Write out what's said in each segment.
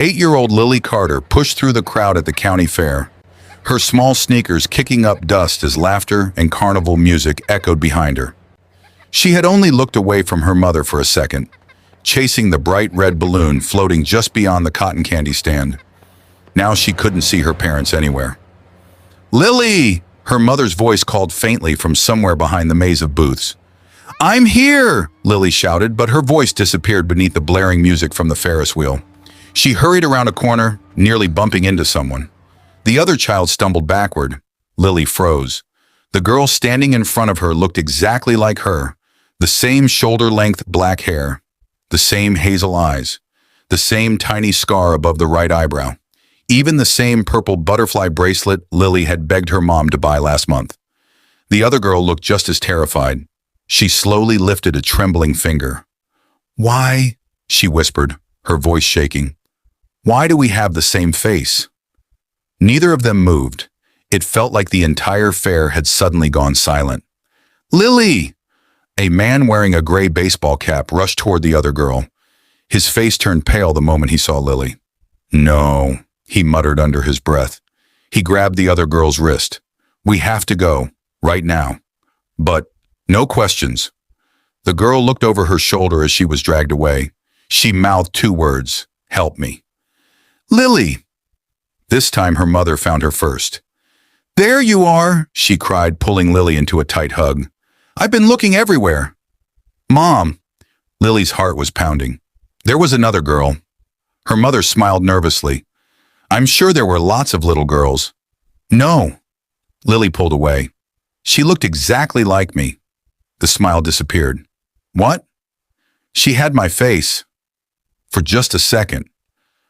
8-year-old Lily Carter pushed through the crowd at the county fair, her small sneakers kicking up dust as laughter and carnival music echoed behind her. She had only looked away from her mother for a second, chasing the bright red balloon floating just beyond the cotton candy stand. Now she couldn't see her parents anywhere. "Lily!" Her mother's voice called faintly from somewhere behind the maze of booths. "I'm here!" Lily shouted, but her voice disappeared beneath the blaring music from the Ferris wheel. She hurried around a corner, nearly bumping into someone. The other child stumbled backward. Lily froze. The girl standing in front of her looked exactly like her, the same shoulder-length black hair, the same hazel eyes, the same tiny scar above the right eyebrow, even the same purple butterfly bracelet Lily had begged her mom to buy last month. The other girl looked just as terrified. She slowly lifted a trembling finger. "Why?" she whispered, her voice shaking. "Why do we have the same face?" Neither of them moved. It felt like the entire fair had suddenly gone silent. "Lily!" A man wearing a gray baseball cap rushed toward the other girl. His face turned pale the moment he saw Lily. "No," he muttered under his breath. He grabbed the other girl's wrist. "We have to go, right now. But no questions." The girl looked over her shoulder as she was dragged away. She mouthed two words, "Help me." "Lily!" This time her mother found her first. "There you are," she cried, pulling Lily into a tight hug. "I've been looking everywhere." "Mom!" Lily's heart was pounding. There was another girl. Her mother smiled nervously. "I'm sure there were lots of little girls." "No." Lily pulled away. "She looked exactly like me." The smile disappeared. "What?" "She had my face." For just a second,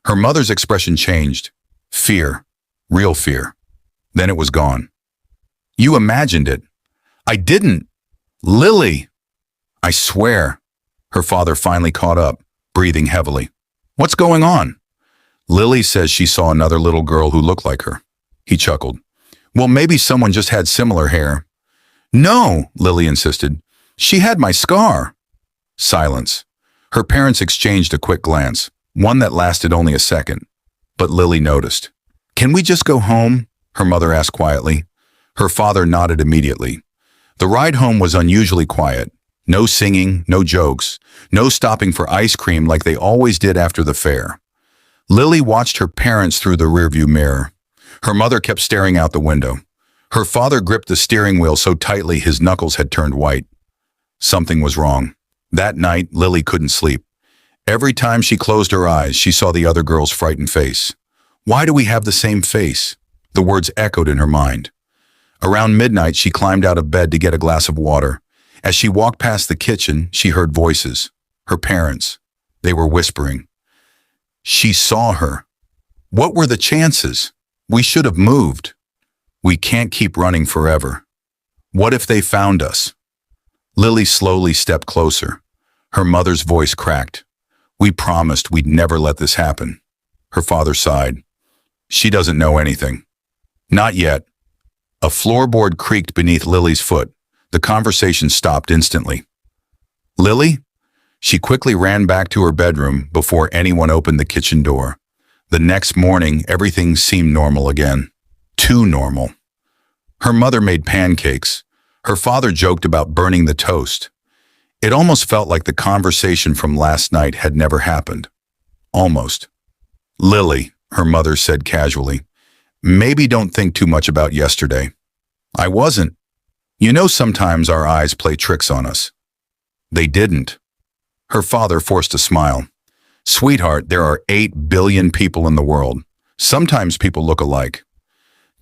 her mother's expression changed. Fear. Real fear. Then it was gone. "You imagined it." "I didn't." "Lily!" "I swear." Her father finally caught up, breathing heavily. "What's going on?" "Lily says she saw another little girl who looked like her." He chuckled. "Well, maybe someone just had similar hair." "No," Lily insisted. "She had my scar." Silence. Her parents exchanged a quick glance, one that lasted only a second. But Lily noticed. "Can we just go home?" her mother asked quietly. Her father nodded immediately. The ride home was unusually quiet. No singing, no jokes, no stopping for ice cream like they always did after the fair. Lily watched her parents through the rearview mirror. Her mother kept staring out the window. Her father gripped the steering wheel so tightly his knuckles had turned white. Something was wrong. That night, Lily couldn't sleep. Every time she closed her eyes, she saw the other girl's frightened face. "Why do we have the same face?" The words echoed in her mind. Around midnight, she climbed out of bed to get a glass of water. As she walked past the kitchen, she heard voices. Her parents. They were whispering. She saw her. What were the chances? We should have moved. We can't keep running forever. What if they found us? Lily slowly stepped closer. Her mother's voice cracked. "We promised we'd never let this happen." Her father sighed. "She doesn't know anything." "Not yet." A floorboard creaked beneath Lily's foot. The conversation stopped instantly. "Lily?" She quickly ran back to her bedroom before anyone opened the kitchen door. The next morning, everything seemed normal again. Too normal. Her mother made pancakes. Her father joked about burning the toast. It almost felt like the conversation from last night had never happened. Almost. "Lily," her mother said casually, "maybe don't think too much about yesterday." "I wasn't. You know sometimes our eyes play tricks on us." "They didn't." Her father forced a smile. "Sweetheart, there are 8 billion people in the world. Sometimes people look alike."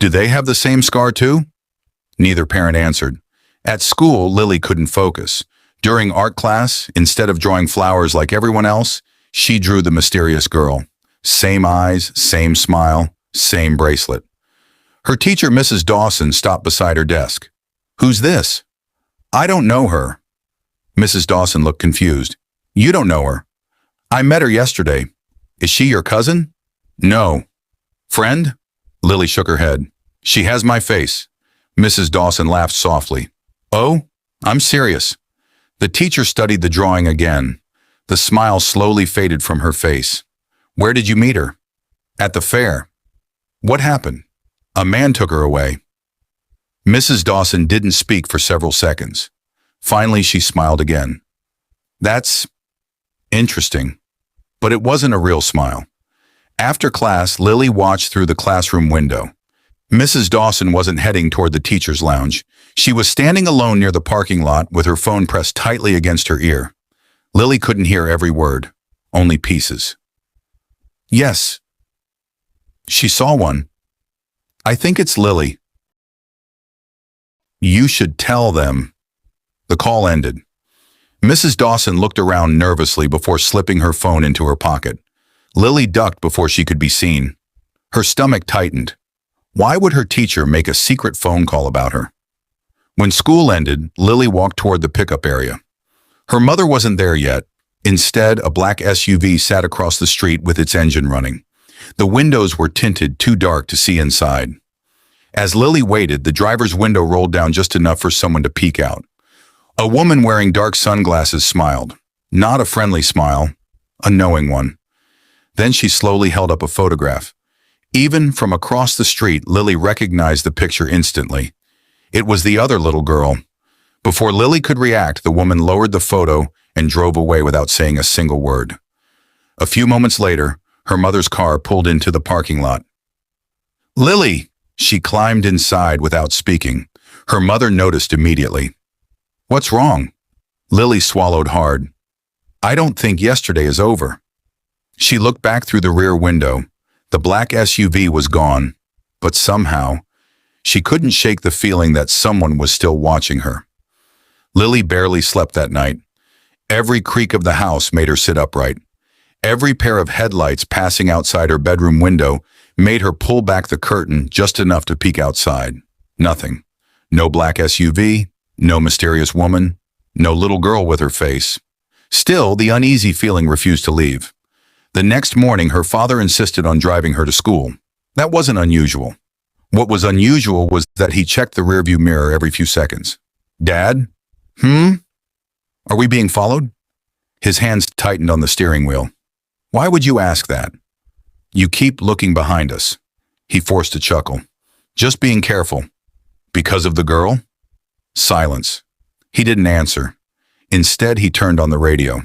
"Do they have the same scar too?" Neither parent answered. At school, Lily couldn't focus. During art class, instead of drawing flowers like everyone else, she drew the mysterious girl. Same eyes, same smile, same bracelet. Her teacher, Mrs. Dawson, stopped beside her desk. "Who's this?" "I don't know her." Mrs. Dawson looked confused. "You don't know her?" "I met her yesterday." "Is she your cousin?" "No." "Friend?" Lily shook her head. "She has my face." Mrs. Dawson laughed softly. "Oh, I'm serious." The teacher studied the drawing again. The smile slowly faded from her face. "Where did you meet her?" At the fair. What happened? A man took her away. Mrs. Dawson didn't speak for several seconds. Finally, she smiled again. That's interesting. But it wasn't a real smile. After class, Lily watched through the classroom window. Mrs. Dawson wasn't heading toward the teacher's lounge. She was standing alone near the parking lot with her phone pressed tightly against her ear. Lily couldn't hear every word, only pieces. Yes. She saw one. I think it's Lily. You should tell them. The call ended. Mrs. Dawson looked around nervously before slipping her phone into her pocket. Lily ducked before she could be seen. Her stomach tightened. Why would her teacher make a secret phone call about her? When school ended, Lily walked toward the pickup area. Her mother wasn't there yet. Instead, a black SUV sat across the street with its engine running. The windows were tinted too dark to see inside. As Lily waited, the driver's window rolled down just enough for someone to peek out. A woman wearing dark sunglasses smiled. Not a friendly smile, a knowing one. Then she slowly held up a photograph. Even from across the street, Lily recognized the picture instantly. It was the other little girl. Before Lily could react, the woman lowered the photo and drove away without saying a single word. A few moments later, her mother's car pulled into the parking lot. Lily! She climbed inside without speaking. Her mother noticed immediately. What's wrong? Lily swallowed hard. I don't think yesterday is over. She looked back through the rear window. The black SUV was gone, but somehow, she couldn't shake the feeling that someone was still watching her. Lily barely slept that night. Every creak of the house made her sit upright. Every pair of headlights passing outside her bedroom window made her pull back the curtain just enough to peek outside. Nothing. No black SUV, no mysterious woman, no little girl with her face. Still, the uneasy feeling refused to leave. The next morning, her father insisted on driving her to school. That wasn't unusual. What was unusual was that he checked the rearview mirror every few seconds. Dad? Are we being followed? His hands tightened on the steering wheel. Why would you ask that? You keep looking behind us. He forced a chuckle. Just being careful. Because of the girl? Silence. He didn't answer. Instead, he turned on the radio.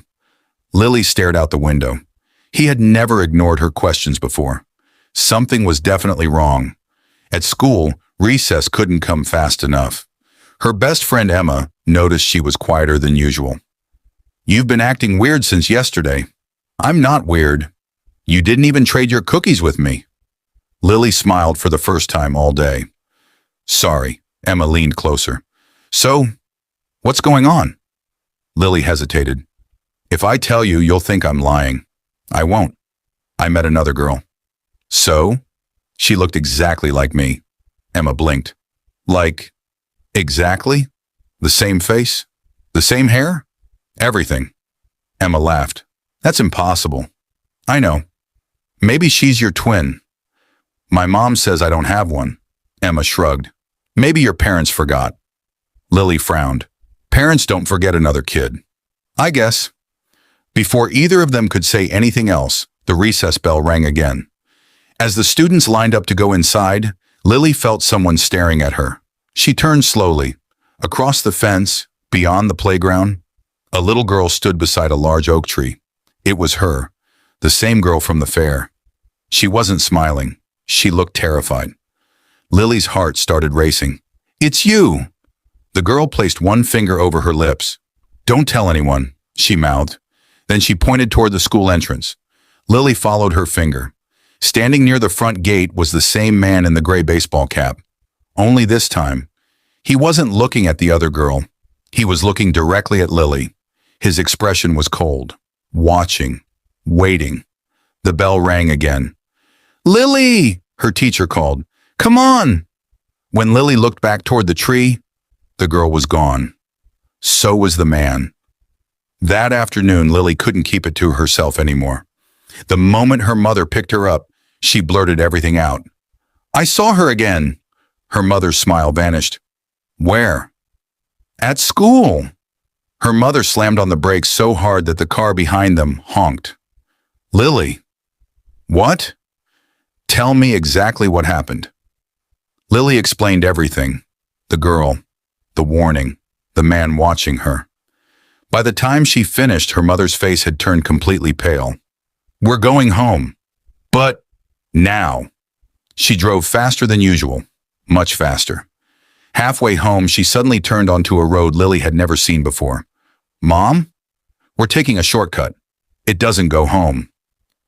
Lily stared out the window. He had never ignored her questions before. Something was definitely wrong. At school, recess couldn't come fast enough. Her best friend Emma noticed she was quieter than usual. You've been acting weird since yesterday. I'm not weird. You didn't even trade your cookies with me. Lily smiled for the first time all day. Sorry. Emma leaned closer. So, what's going on? Lily hesitated. If I tell you, you'll think I'm lying. I won't. I met another girl. So? She looked exactly like me. Emma blinked. Like, exactly? The same face? The same hair? Everything. Emma laughed. That's impossible. I know. Maybe she's your twin. My mom says I don't have one. Emma shrugged. Maybe your parents forgot. Lily frowned. Parents don't forget another kid. I guess. Before either of them could say anything else, the recess bell rang again. As the students lined up to go inside, Lily felt someone staring at her. She turned slowly. Across the fence, beyond the playground, a little girl stood beside a large oak tree. It was her, the same girl from the fair. She wasn't smiling. She looked terrified. Lily's heart started racing. It's you! The girl placed one finger over her lips. Don't tell anyone, she mouthed. Then she pointed toward the school entrance. Lily followed her finger. Standing near the front gate was the same man in the gray baseball cap. Only this time, he wasn't looking at the other girl. He was looking directly at Lily. His expression was cold, watching, waiting. The bell rang again. Lily! Her teacher called. Come on! When Lily looked back toward the tree, the girl was gone. So was the man. That afternoon, Lily couldn't keep it to herself anymore. The moment her mother picked her up, she blurted everything out. I saw her again. Her mother's smile vanished. Where? At school. Her mother slammed on the brakes so hard that the car behind them honked. Lily. What? Tell me exactly what happened. Lily explained everything. The girl, the warning, the man watching her. By the time she finished, her mother's face had turned completely pale. We're going home. But now. She drove faster than usual, much faster. Halfway home, she suddenly turned onto a road Lily had never seen before. Mom? We're taking a shortcut. It doesn't go home.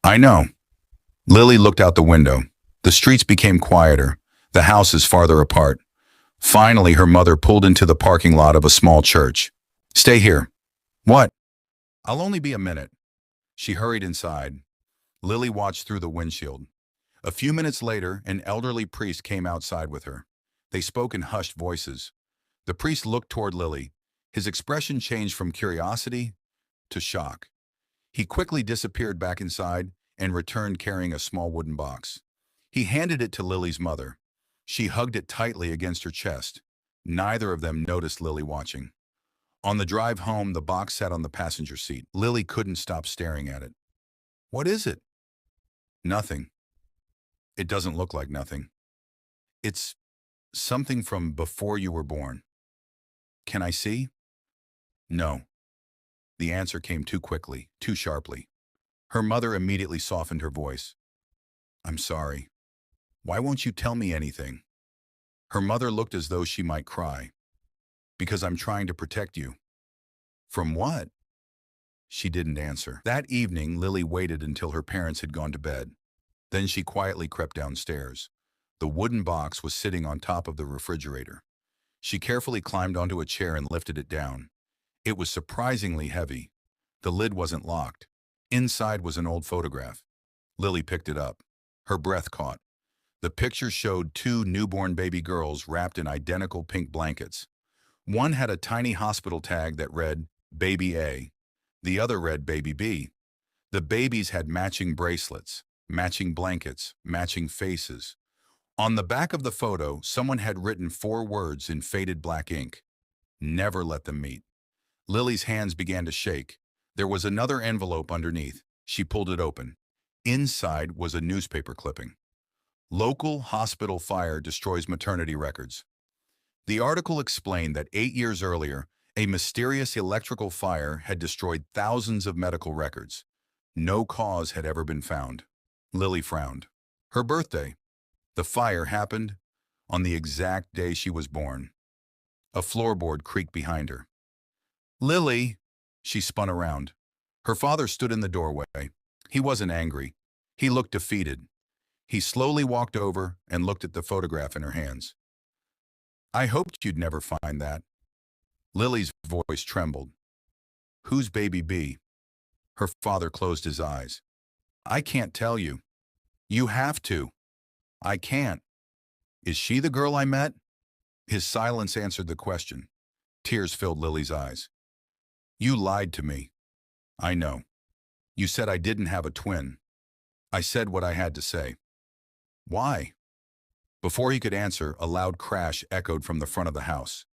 I know. Lily looked out the window. The streets became quieter, the houses farther apart. Finally, her mother pulled into the parking lot of a small church. Stay here. What? I'll only be a minute. She hurried inside. Lily watched through the windshield. A few minutes later, an elderly priest came outside with her. They spoke in hushed voices. The priest looked toward Lily. His expression changed from curiosity to shock. He quickly disappeared back inside and returned carrying a small wooden box. He handed it to Lily's mother. She hugged it tightly against her chest. Neither of them noticed Lily watching. On the drive home, the box sat on the passenger seat. Lily couldn't stop staring at it. What is it? Nothing. It doesn't look like nothing. It's something from before you were born. Can I see? No. The answer came too quickly, too sharply. Her mother immediately softened her voice. I'm sorry. Why won't you tell me anything? Her mother looked as though she might cry. Because I'm trying to protect you. From what? She didn't answer. That evening, Lily waited until her parents had gone to bed. Then she quietly crept downstairs. The wooden box was sitting on top of the refrigerator. She carefully climbed onto a chair and lifted it down. It was surprisingly heavy. The lid wasn't locked. Inside was an old photograph. Lily picked it up. Her breath caught. The picture showed two newborn baby girls wrapped in identical pink blankets. One had a tiny hospital tag that read, Baby A. The other read, Baby B. The babies had matching bracelets, matching blankets, matching faces. On the back of the photo, someone had written 4 words in faded black ink. Never let them meet. Lily's hands began to shake. There was another envelope underneath. She pulled it open. Inside was a newspaper clipping. Local hospital fire destroys maternity records. The article explained that 8 years earlier, a mysterious electrical fire had destroyed thousands of medical records. No cause had ever been found. Lily frowned. Her birthday. The fire happened on the exact day she was born. A floorboard creaked behind her. Lily! She spun around. Her father stood in the doorway. He wasn't angry. He looked defeated. He slowly walked over and looked at the photograph in her hands. I hoped you'd never find that. Lily's voice trembled. Who's Baby B? Her father closed his eyes. I can't tell you. You have to. I can't. Is she the girl I met? His silence answered the question. Tears filled Lily's eyes. You lied to me. I know. You said I didn't have a twin. I said what I had to say. Why? Before he could answer, a loud crash echoed from the front of the house.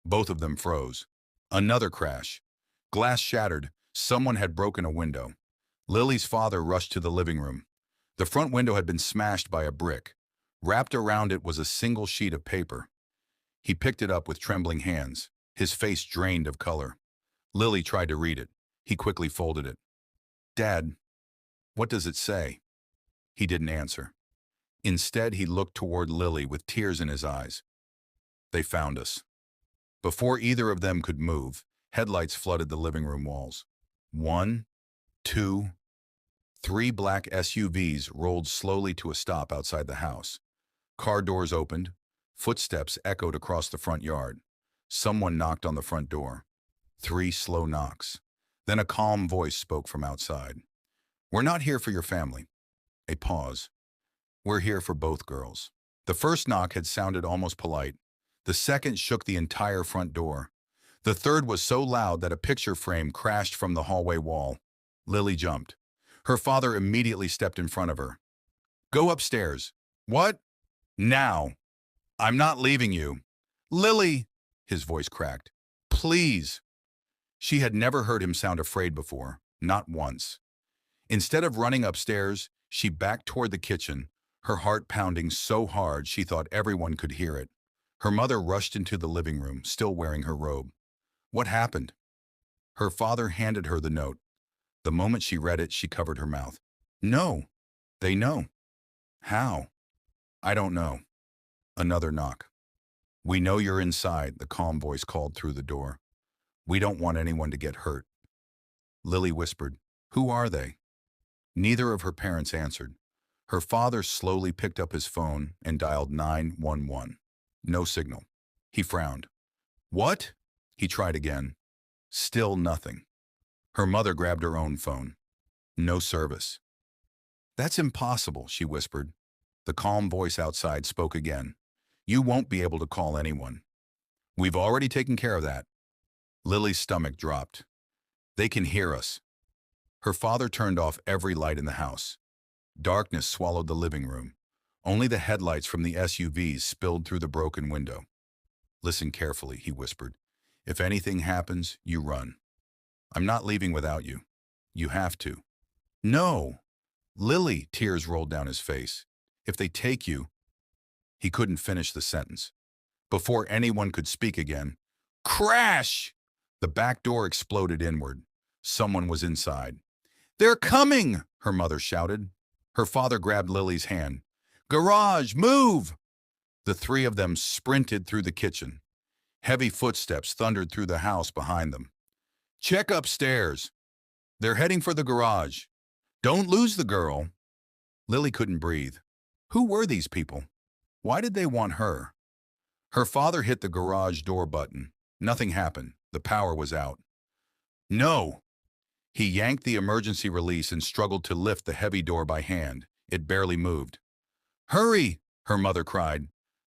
Both of them froze. Another crash. Glass shattered. Someone had broken a window. Lily's father rushed to the living room. The front window had been smashed by a brick. Wrapped around it was a single sheet of paper. He picked it up with trembling hands, his face drained of color. Lily tried to read it. He quickly folded it. Dad, what does it say? He didn't answer. Instead, he looked toward Lily with tears in his eyes. They found us. Before either of them could move, headlights flooded the living room walls. 1, 2, 3 black SUVs rolled slowly to a stop outside the house. Car doors opened. Footsteps echoed across the front yard. Someone knocked on the front door. 3 slow knocks. Then a calm voice spoke from outside. We're not here for your family. A pause. We're here for both girls. The first knock had sounded almost polite. The second shook the entire front door. The third was so loud that a picture frame crashed from the hallway wall. Lily jumped. Her father immediately stepped in front of her. Go upstairs. What? Now. I'm not leaving you. Lily! His voice cracked. Please. She had never heard him sound afraid before, not once. Instead of running upstairs, she backed toward the kitchen, her heart pounding so hard she thought everyone could hear it. Her mother rushed into the living room, still wearing her robe. What happened? Her father handed her the note. The moment she read it, she covered her mouth. No, they know. How? I don't know. Another knock. We know you're inside, the calm voice called through the door. We don't want anyone to get hurt. Lily whispered, Who are they? Neither of her parents answered. Her father slowly picked up his phone and dialed 911. No signal. He frowned. What? He tried again. Still nothing. Her mother grabbed her own phone. No service. That's impossible, she whispered. The calm voice outside spoke again. You won't be able to call anyone. We've already taken care of that. Lily's stomach dropped. They can hear us. Her father turned off every light in the house. Darkness swallowed the living room. Only the headlights from the SUVs spilled through the broken window. Listen carefully, he whispered. If anything happens, you run. I'm not leaving without you. You have to. No! Lily, tears rolled down his face. If they take you... He couldn't finish the sentence. Before anyone could speak again, crash! The back door exploded inward. Someone was inside. They're coming! Her mother shouted. Her father grabbed Lily's hand. Garage, move! The three of them sprinted through the kitchen. Heavy footsteps thundered through the house behind them. Check upstairs. They're heading for the garage. Don't lose the girl. Lily couldn't breathe. Who were these people? Why did they want her? Her father hit the garage door button. Nothing happened. The power was out. No! He yanked the emergency release and struggled to lift the heavy door by hand. It barely moved. Hurry! Her mother cried.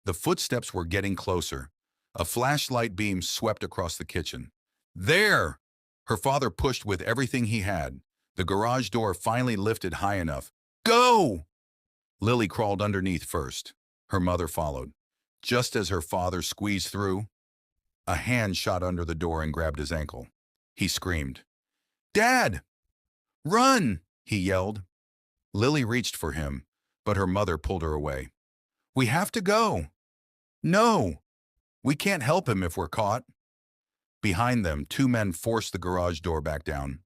The footsteps were getting closer. A flashlight beam swept across the kitchen. There! Her father pushed with everything he had. The garage door finally lifted high enough. Go! Lily crawled underneath first. Her mother followed. Just as her father squeezed through, a hand shot under the door and grabbed his ankle. He screamed. Dad! Run! He yelled. Lily reached for him, but her mother pulled her away. We have to go. No! We can't help him if we're caught. Behind them, two men forced the garage door back down.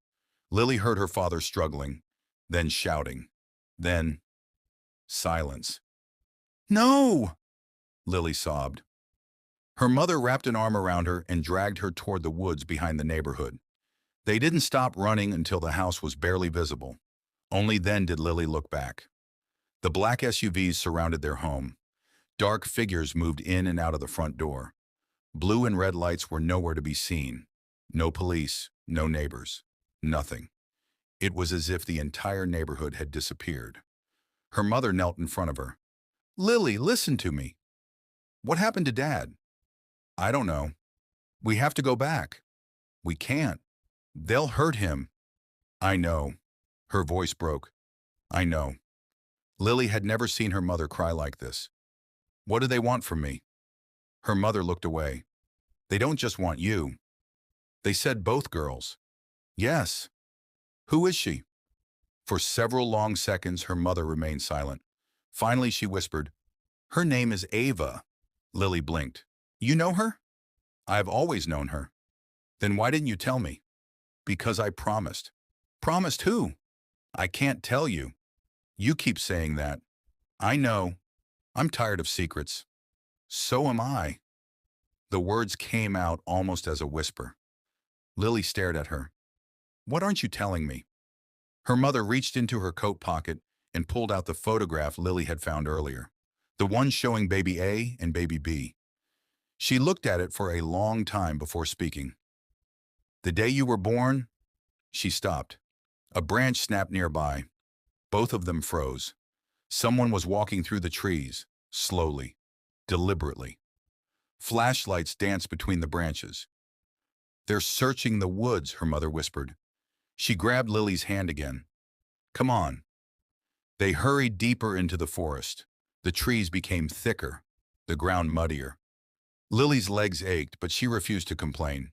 Lily heard her father struggling, then shouting, then silence. No! Lily sobbed. Her mother wrapped an arm around her and dragged her toward the woods behind the neighborhood. They didn't stop running until the house was barely visible. Only then did Lily look back. The black SUVs surrounded their home. Dark figures moved in and out of the front door. Blue and red lights were nowhere to be seen. No police, no neighbors, nothing. It was as if the entire neighborhood had disappeared. Her mother knelt in front of her. Lily, listen to me. What happened to Dad? I don't know. We have to go back. We can't. They'll hurt him. I know. Her voice broke. I know. Lily had never seen her mother cry like this. What do they want from me? Her mother looked away. They don't just want you. They said both girls. Yes. Who is she? For several long seconds, her mother remained silent. Finally, she whispered, Her name is Ava. Lily blinked. You know her? I've always known her. Then why didn't you tell me? Because I promised. Promised who? I can't tell you. You keep saying that. I know. I'm tired of secrets. So am I. The words came out almost as a whisper. Lily stared at her. What aren't you telling me? Her mother reached into her coat pocket and pulled out the photograph Lily had found earlier, the one showing baby A and baby B. She looked at it for a long time before speaking. The day you were born, she stopped. A branch snapped nearby. Both of them froze. Someone was walking through the trees, slowly, deliberately. Flashlights danced between the branches. They're searching the woods, her mother whispered. She grabbed Lily's hand again. Come on. They hurried deeper into the forest. The trees became thicker, the ground muddier. Lily's legs ached, but she refused to complain.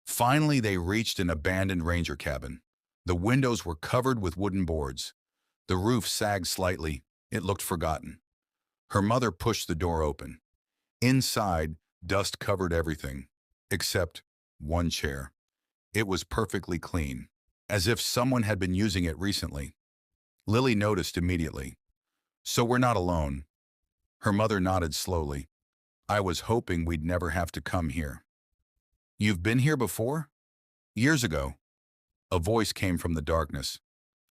Finally, they reached an abandoned ranger cabin. The windows were covered with wooden boards. The roof sagged slightly, It looked forgotten. Her mother pushed the door open. Inside, dust covered everything, except one chair. It was perfectly clean, as if someone had been using it recently. Lily noticed immediately. "So we're not alone." Her mother nodded slowly. "I was hoping we'd never have to come here." "You've been here before?" "Years ago." A voice came from the darkness.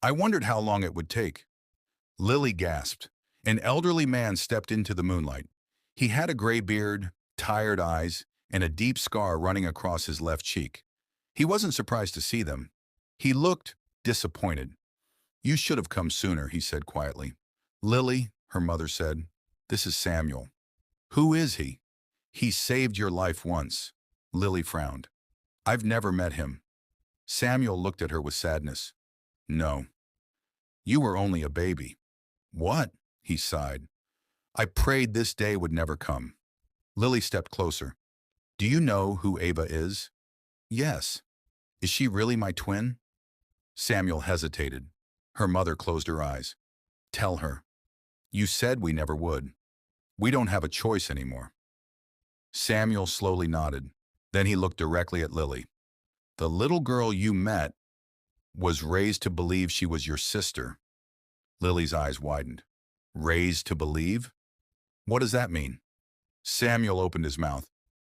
"I wondered how long it would take." Lily gasped. An elderly man stepped into the moonlight. He had a gray beard, tired eyes, and a deep scar running across his left cheek. He wasn't surprised to see them. He looked disappointed. "You should have come sooner," he said quietly. "Lily," her mother said, "this is Samuel." "Who is he?" "He saved your life once." Lily frowned. "I've never met him." Samuel looked at her with sadness. "No. You were only a baby." "What?" he sighed. "I prayed this day would never come." Lily stepped closer. "Do you know who Ava is?" "Yes." "Is she really my twin?" Samuel hesitated. Her mother closed her eyes. "Tell her. You said we never would. We don't have a choice anymore." Samuel slowly nodded. Then he looked directly at Lily. "The little girl you met was raised to believe she was your sister." Lily's eyes widened. "Raised to believe? What does that mean?" Samuel opened his mouth.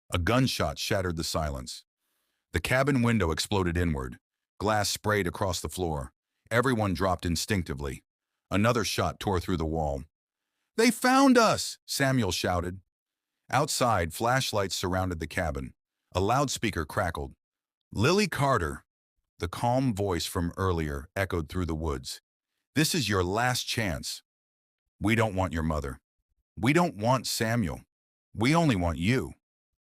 A gunshot shattered the silence. The cabin window exploded inward. Glass sprayed across the floor. Everyone dropped instinctively. Another shot tore through the wall. "They found us!" Samuel shouted. Outside, flashlights surrounded the cabin. A loudspeaker crackled. "Lily Carter!" The calm voice from earlier echoed through the woods. "This is your last chance. We don't want your mother. We don't want Samuel. We only want you."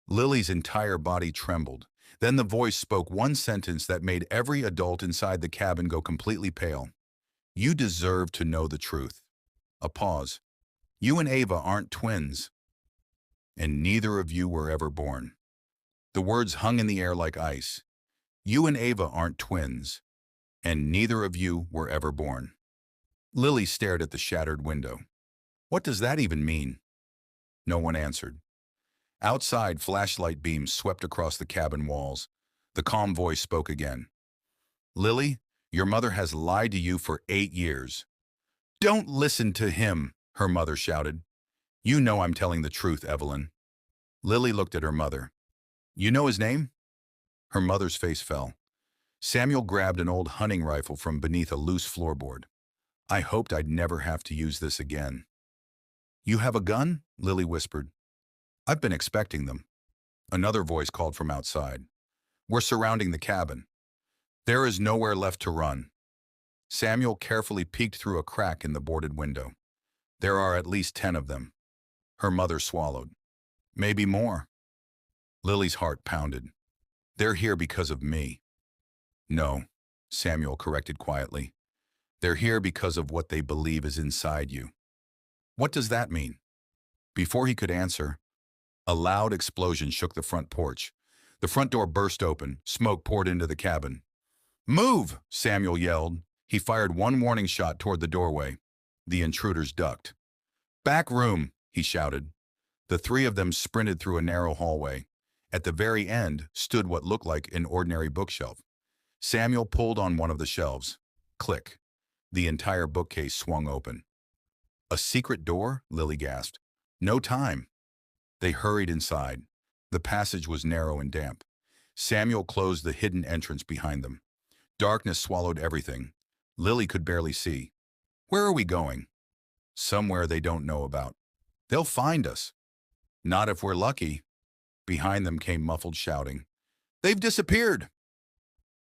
Lily's entire body trembled. Then the voice spoke one sentence that made every adult inside the cabin go completely pale. "You deserve to know the truth." A pause. "You and Ava aren't twins, and neither of you were ever born." The words hung in the air like ice. "You and Ava aren't twins, and neither of you were ever born." Lily stared at the shattered window. "What does that even mean?" No one answered. Outside, flashlight beams swept across the cabin walls. The calm voice spoke again. "Lily, your mother has lied to you for 8 years." "Don't listen to him," her mother shouted. "You know I'm telling the truth, Evelyn." Lily looked at her mother. "You know his name?" Her mother's face fell. Samuel grabbed an old hunting rifle from beneath a loose floorboard. "I hoped I'd never have to use this again." "You have a gun?" Lily whispered. "I've been expecting them." Another voice called from outside. "We're surrounding the cabin. There is nowhere left to run." Samuel carefully peeked through a crack in the boarded window. "There are at least 10 of them." Her mother swallowed. "Maybe more." Lily's heart pounded. "They're here because of me." "No," Samuel corrected quietly. "They're here because of what they believe is inside you." "What does that mean?" Before he could answer, a loud explosion shook the front porch. The front door burst open. Smoke poured into the cabin. "Move!" Samuel yelled. He fired one warning shot toward the doorway. The intruders ducked. "Back room!" he shouted. The 3 of them sprinted through a narrow hallway. At the very end stood what looked like an ordinary bookshelf. Samuel pulled on one of the shelves. Click. The entire bookcase swung open. "A secret door?" Lily gasped. "No time." They hurried inside. The passage was narrow and damp. Samuel closed the hidden entrance behind them. Darkness swallowed everything. Lily could barely see. "Where are we going?" "Somewhere they don't know about." "They'll find us." "Not if we're lucky." Behind them came muffled shouting. "They've disappeared."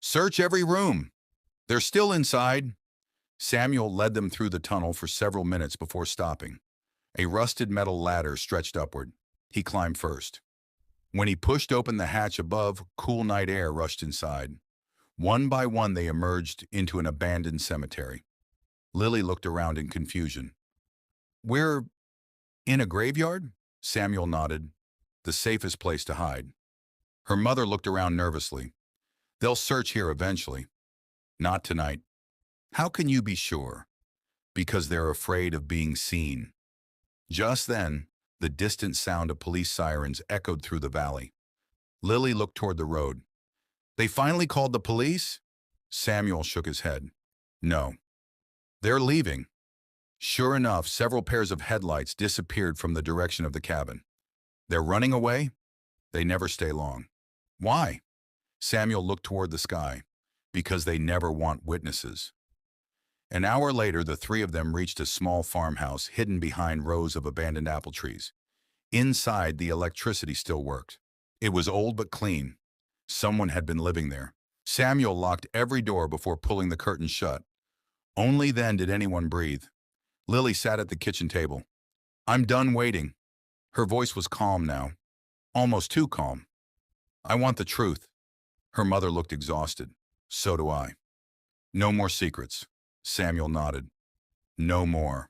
"Search every room." "They're still inside." Samuel led them through the tunnel for several minutes before stopping. A rusted metal ladder stretched upward. He climbed first. When he pushed open the hatch above, cool night air rushed inside. One by one they emerged into an abandoned cemetery. Lily looked around in confusion. "We're in a graveyard?" Samuel nodded. "The safest place to hide." Her mother looked around nervously. "They'll search here eventually." "Not tonight." "How can you be sure?" because they're afraid of being seen. Just then, the distant sound of police sirens echoed through the valley. Lily looked toward the road. They finally called the police? Samuel shook his head. No. They're leaving. Sure enough, several pairs of headlights disappeared from the direction of the cabin. They're running away? They never stay long. Why? Samuel looked toward the sky. Because they never want witnesses. An hour later, the three of them reached a small farmhouse hidden behind rows of abandoned apple trees. Inside, the electricity still worked. It was old but clean. Someone had been living there. Samuel locked every door before pulling the curtains shut. Only then did anyone breathe. Lily sat at the kitchen table. I'm done waiting. Her voice was calm now. Almost too calm. I want the truth. Her mother looked exhausted. So do I. No more secrets. Samuel nodded. No more.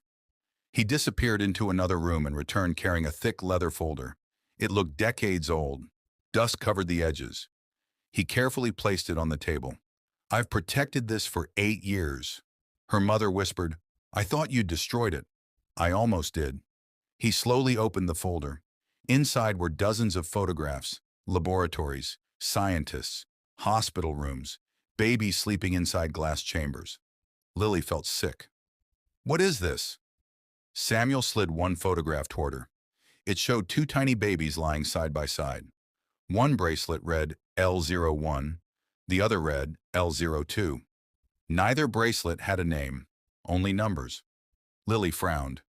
He disappeared into another room and returned carrying a thick leather folder. It looked decades old. Dust covered the edges. He carefully placed it on the table. I've protected this for 8 years. Her mother whispered, I thought you'd destroyed it. I almost did. He slowly opened the folder. Inside were dozens of photographs, laboratories, scientists, hospital rooms, babies sleeping inside glass chambers. Lily felt sick. What is this? Samuel slid one photograph toward her. It showed 2 tiny babies lying side by side. One bracelet read L01, the other read L02. Neither bracelet had a name, only numbers. Lily frowned.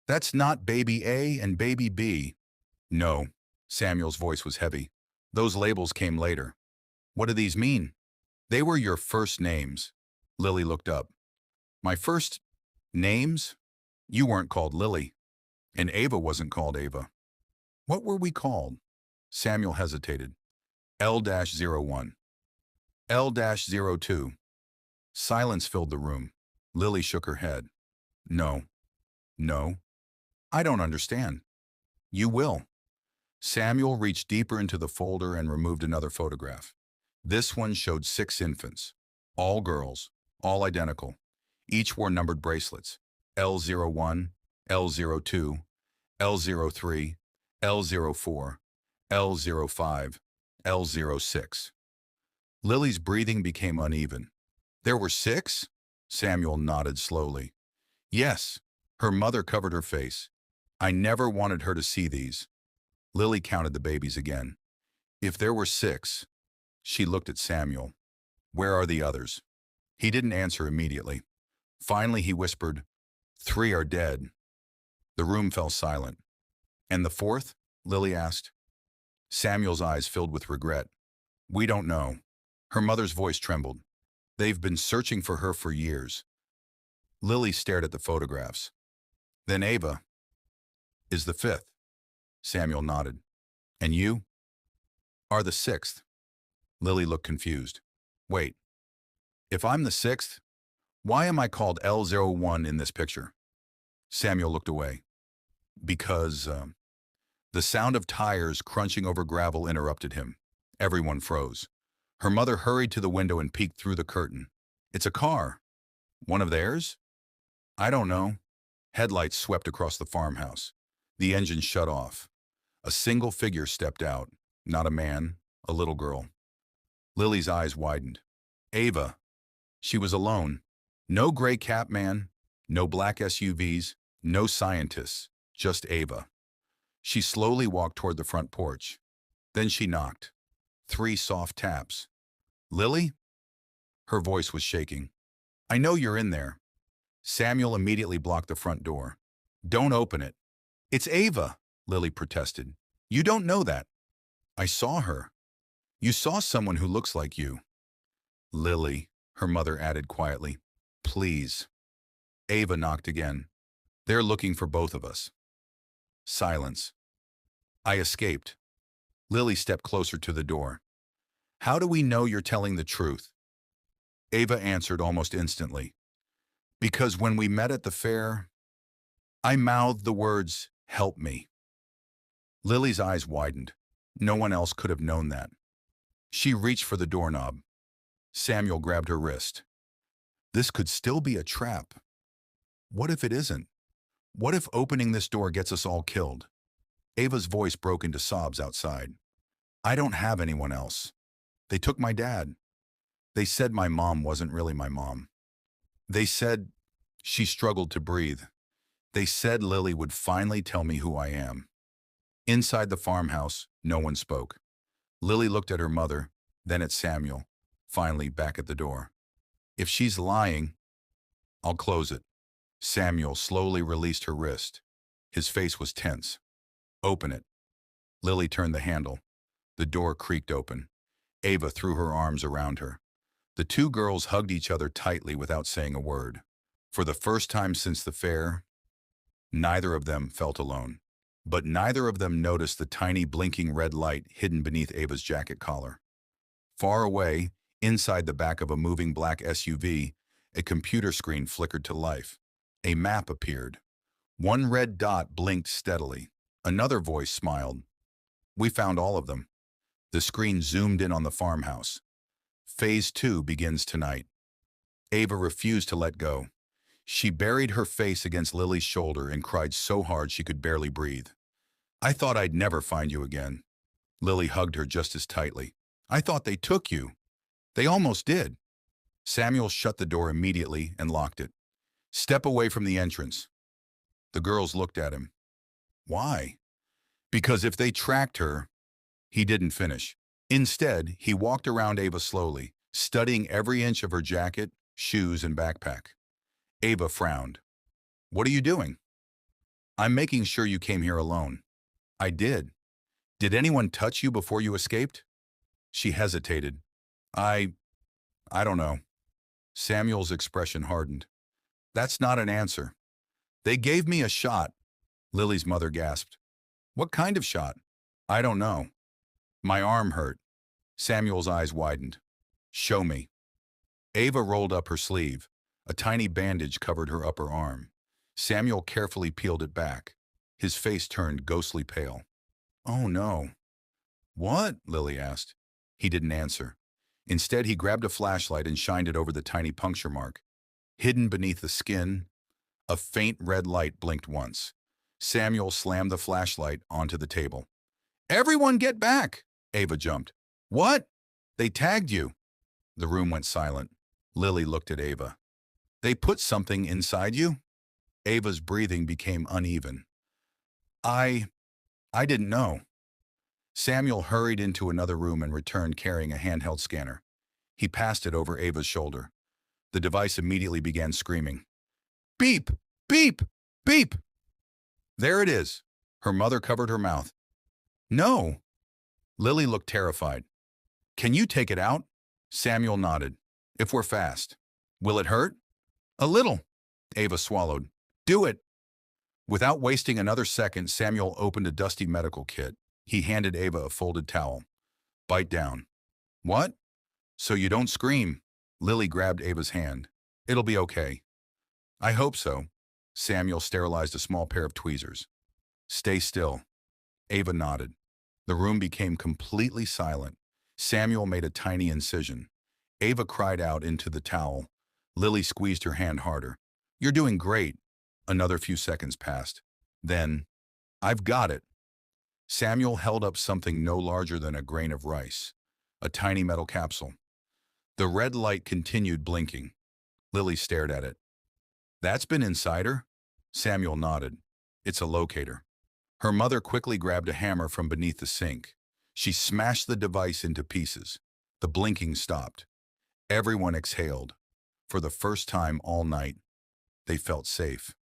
That's not baby A and baby B. No, Samuel's voice was heavy. Those labels came later. What do these mean? They were your first names. Lily looked up. My first names? You weren't called Lily. And Ava wasn't called Ava. What were we called? Samuel hesitated. L-01. L-02. Silence filled the room. Lily shook her head. No. No. I don't understand. You will. Samuel reached deeper into the folder and removed another photograph. This one showed 6 infants. All girls. All identical. Each wore numbered bracelets. L01, L02, L03, L04, L05, L06. Lily's breathing became uneven. There were 6? Samuel nodded slowly. Yes. Her mother covered her face. I never wanted her to see these. Lily counted the babies again. If there were 6, she looked at Samuel. Where are the others? He didn't answer immediately. Finally, he whispered, 3 are dead. The room fell silent. And the 4th? Lily asked. Samuel's eyes filled with regret. We don't know. Her mother's voice trembled. They've been searching for her for years. Lily stared at the photographs. Then Ava is the 5th. Samuel nodded. And you are the 6th. Lily looked confused. Wait, if I'm the 6th, why am I called L01 in this picture? Samuel looked away. Because, the sound of tires crunching over gravel interrupted him. Everyone froze. Her mother hurried to the window and peeked through the curtain. It's a car. One of theirs? I don't know. Headlights swept across the farmhouse. The engine shut off. A single figure stepped out. Not a man, a little girl. Lily's eyes widened. Ava. She was alone. No gray cap man, no black SUVs, no scientists, just Ava. She slowly walked toward the front porch. Then she knocked. 3 soft taps. Lily? Her voice was shaking. I know you're in there. Samuel immediately blocked the front door. Don't open it. It's Ava, Lily protested. You don't know that. I saw her. You saw someone who looks like you. Lily, her mother added quietly. Please. Ava knocked again. They're looking for both of us. Silence. I escaped. Lily stepped closer to the door. How do we know you're telling the truth? Ava answered almost instantly. Because when we met at the fair, I mouthed the words, help me. Lily's eyes widened. No one else could have known that. She reached for the doorknob. Samuel grabbed her wrist. This could still be a trap. What if it isn't? What if opening this door gets us all killed? Ava's voice broke into sobs outside. I don't have anyone else. They took my dad. They said my mom wasn't really my mom. They said she struggled to breathe. They said Lily would finally tell me who I am. Inside the farmhouse, no one spoke. Lily looked at her mother, then at Samuel, finally back at the door. If she's lying, I'll close it. Samuel slowly released her wrist. His face was tense. Open it. Lily turned the handle. The door creaked open. Ava threw her arms around her. The two girls hugged each other tightly without saying a word. For the first time since the fair, neither of them felt alone. But neither of them noticed the tiny blinking red light hidden beneath Ava's jacket collar. Far away, inside the back of a moving black SUV, a computer screen flickered to life. A map appeared. One red dot blinked steadily. Another voice smiled. We found all of them. The screen zoomed in on the farmhouse. Phase 2 begins tonight. Ava refused to let go. She buried her face against Lily's shoulder and cried so hard she could barely breathe. I thought I'd never find you again. Lily hugged her just as tightly. I thought they took you. They almost did. Samuel shut the door immediately and locked it. Step away from the entrance. The girls looked at him. Why? Because if they tracked her, he didn't finish. Instead, he walked around Ava slowly, studying every inch of her jacket, shoes, and backpack. Ava frowned. What are you doing? I'm making sure you came here alone. I did. Did anyone touch you before you escaped? She hesitated. I don't know. Samuel's expression hardened. That's not an answer. They gave me a shot. Lily's mother gasped. What kind of shot? I don't know. My arm hurt. Samuel's eyes widened. Show me. Ava rolled up her sleeve. A tiny bandage covered her upper arm. Samuel carefully peeled it back. His face turned ghostly pale. Oh no. What? Lily asked. He didn't answer. Instead, he grabbed a flashlight and shined it over the tiny puncture mark. Hidden beneath the skin, a faint red light blinked once. Samuel slammed the flashlight onto the table. Everyone get back! Ava jumped. What? They tagged you. The room went silent. Lily looked at Ava. They put something inside you? Ava's breathing became uneven. I didn't know. Samuel hurried into another room and returned carrying a handheld scanner. He passed it over Ava's shoulder. The device immediately began screaming. Beep! Beep! Beep! There it is. Her mother covered her mouth. No. Lily looked terrified. Can you take it out? Samuel nodded. If we're fast. Will it hurt? A little. Ava swallowed. Do it. Without wasting another second, Samuel opened a dusty medical kit. He handed Ava a folded towel. Bite down. What? So you don't scream. Lily grabbed Ava's hand. It'll be okay. I hope so. Samuel sterilized a small pair of tweezers. Stay still. Ava nodded. The room became completely silent. Samuel made a tiny incision. Ava cried out into the towel. Lily squeezed her hand harder. You're doing great. Another few seconds passed. Then, I've got it. Samuel held up something no larger than a grain of rice, a tiny metal capsule. The red light continued blinking. Lily stared at it. That's been inside her? Samuel nodded. It's a locator. Her mother quickly grabbed a hammer from beneath the sink. She smashed the device into pieces. The blinking stopped. Everyone exhaled. For the first time all night, they felt safe.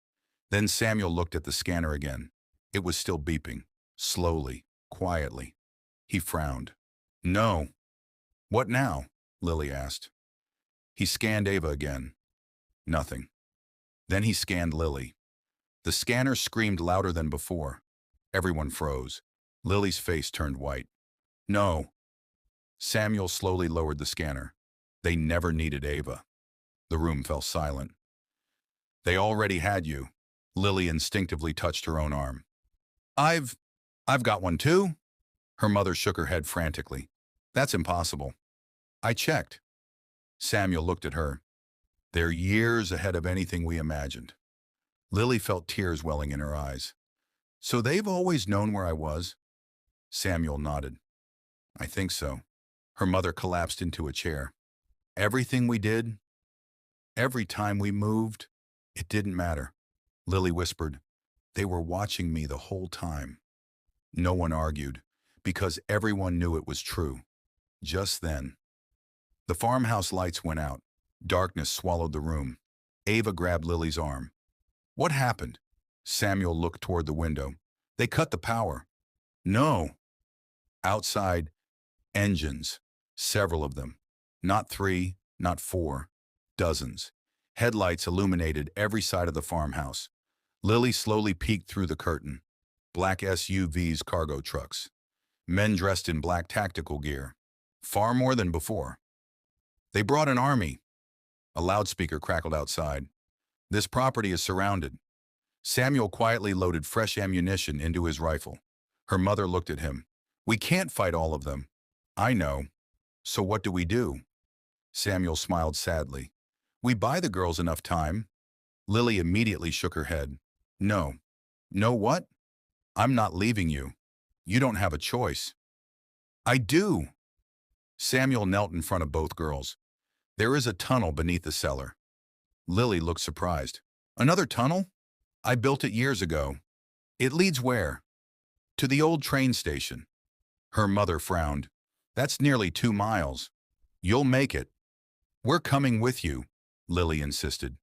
Then Samuel looked at the scanner again. It was still beeping, slowly, quietly. He frowned. No. What now? Lily asked. He scanned Ava again. Nothing. Then he scanned Lily. The scanner screamed louder than before. Everyone froze. Lily's face turned white. No. Samuel slowly lowered the scanner. They never needed Ava. The room fell silent. They already had you. Lily instinctively touched her own arm. I've got one too. Her mother shook her head frantically. That's impossible. I checked. Samuel looked at her. They're years ahead of anything we imagined. Lily felt tears welling in her eyes. So they've always known where I was? Samuel nodded. I think so. Her mother collapsed into a chair. Everything we did, every time we moved, it didn't matter. Lily whispered. They were watching me the whole time. No one argued, because everyone knew it was true. Just then, the farmhouse lights went out. Darkness swallowed the room. Ava grabbed Lily's arm. What happened? Samuel looked toward the window. They cut the power. No. Outside, engines. Several of them. Not 3, not 4. Dozens. Headlights illuminated every side of the farmhouse. Lily slowly peeked through the curtain. Black SUVs, cargo trucks. Men dressed in black tactical gear. Far more than before. They brought an army. A loudspeaker crackled outside. This property is surrounded. Samuel quietly loaded fresh ammunition into his rifle. Her mother looked at him. We can't fight all of them. I know. So what do we do? Samuel smiled sadly. We buy the girls enough time. Lily immediately shook her head. No. No what? I'm not leaving you. You don't have a choice. I do. Samuel knelt in front of both girls. There is a tunnel beneath the cellar. Lily looked surprised. Another tunnel? I built it years ago. It leads where? To the old train station. Her mother frowned. That's nearly 2 miles. You'll make it. We're coming with you, Lily insisted.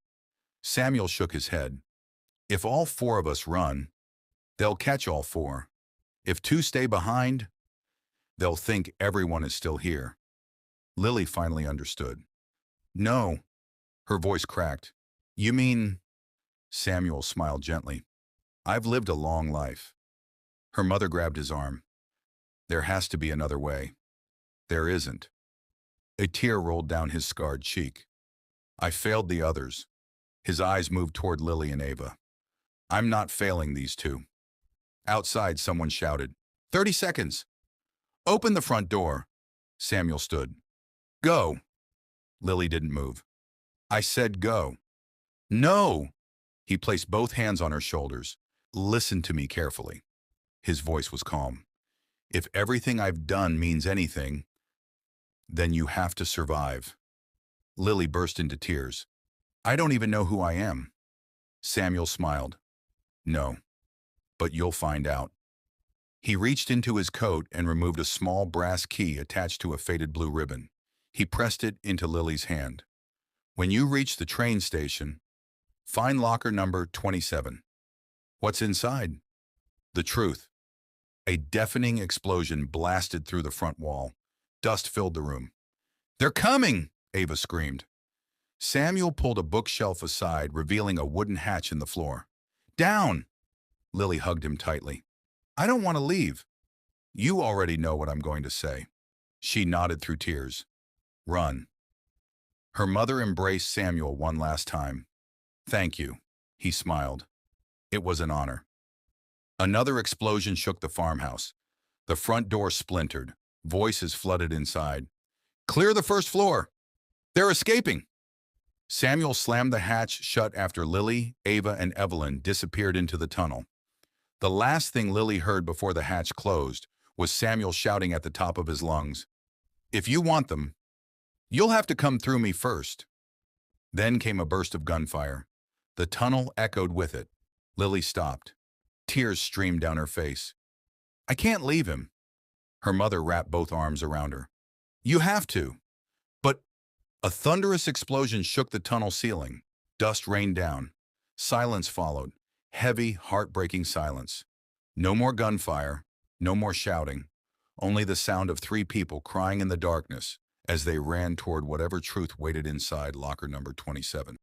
Samuel shook his head. If all 4 of us run, they'll catch all 4. If 2 stay behind, they'll think everyone is still here. Lily finally understood. No. Her voice cracked. You mean? Samuel smiled gently. I've lived a long life. Her mother grabbed his arm. There has to be another way. There isn't. A tear rolled down his scarred cheek. I failed the others. His eyes moved toward Lily and Ava. I'm not failing these 2. Outside, someone shouted, 30 seconds. Open the front door. Samuel stood. Go. Lily didn't move. I said go. No. He placed both hands on her shoulders. Listen to me carefully. His voice was calm. If everything I've done means anything, then you have to survive. Lily burst into tears. I don't even know who I am. Samuel smiled. No, but you'll find out. He reached into his coat and removed a small brass key attached to a faded blue ribbon. He pressed it into Lily's hand. When you reach the train station, find locker number 27. What's inside? The truth. A deafening explosion blasted through the front wall. Dust filled the room. They're coming! Ava screamed. Samuel pulled a bookshelf aside, revealing a wooden hatch in the floor. Down! Lily hugged him tightly. I don't want to leave. You already know what I'm going to say. She nodded through tears. Run. Her mother embraced Samuel one last time. Thank you, he smiled. It was an honor. Another explosion shook the farmhouse. The front door splintered. Voices flooded inside. Clear the first floor. They're escaping. Samuel slammed the hatch shut after Lily, Ava, and Evelyn disappeared into the tunnel. The last thing Lily heard before the hatch closed was Samuel shouting at the top of his lungs, If you want them, you'll have to come through me first. Then came a burst of gunfire. The tunnel echoed with it. Lily stopped. Tears streamed down her face. I can't leave him. Her mother wrapped both arms around her. You have to. But a thunderous explosion shook the tunnel ceiling. Dust rained down. Silence followed. Heavy, heartbreaking silence. No more gunfire, no more shouting, only the sound of 3 people crying in the darkness as they ran toward whatever truth waited inside locker number 27.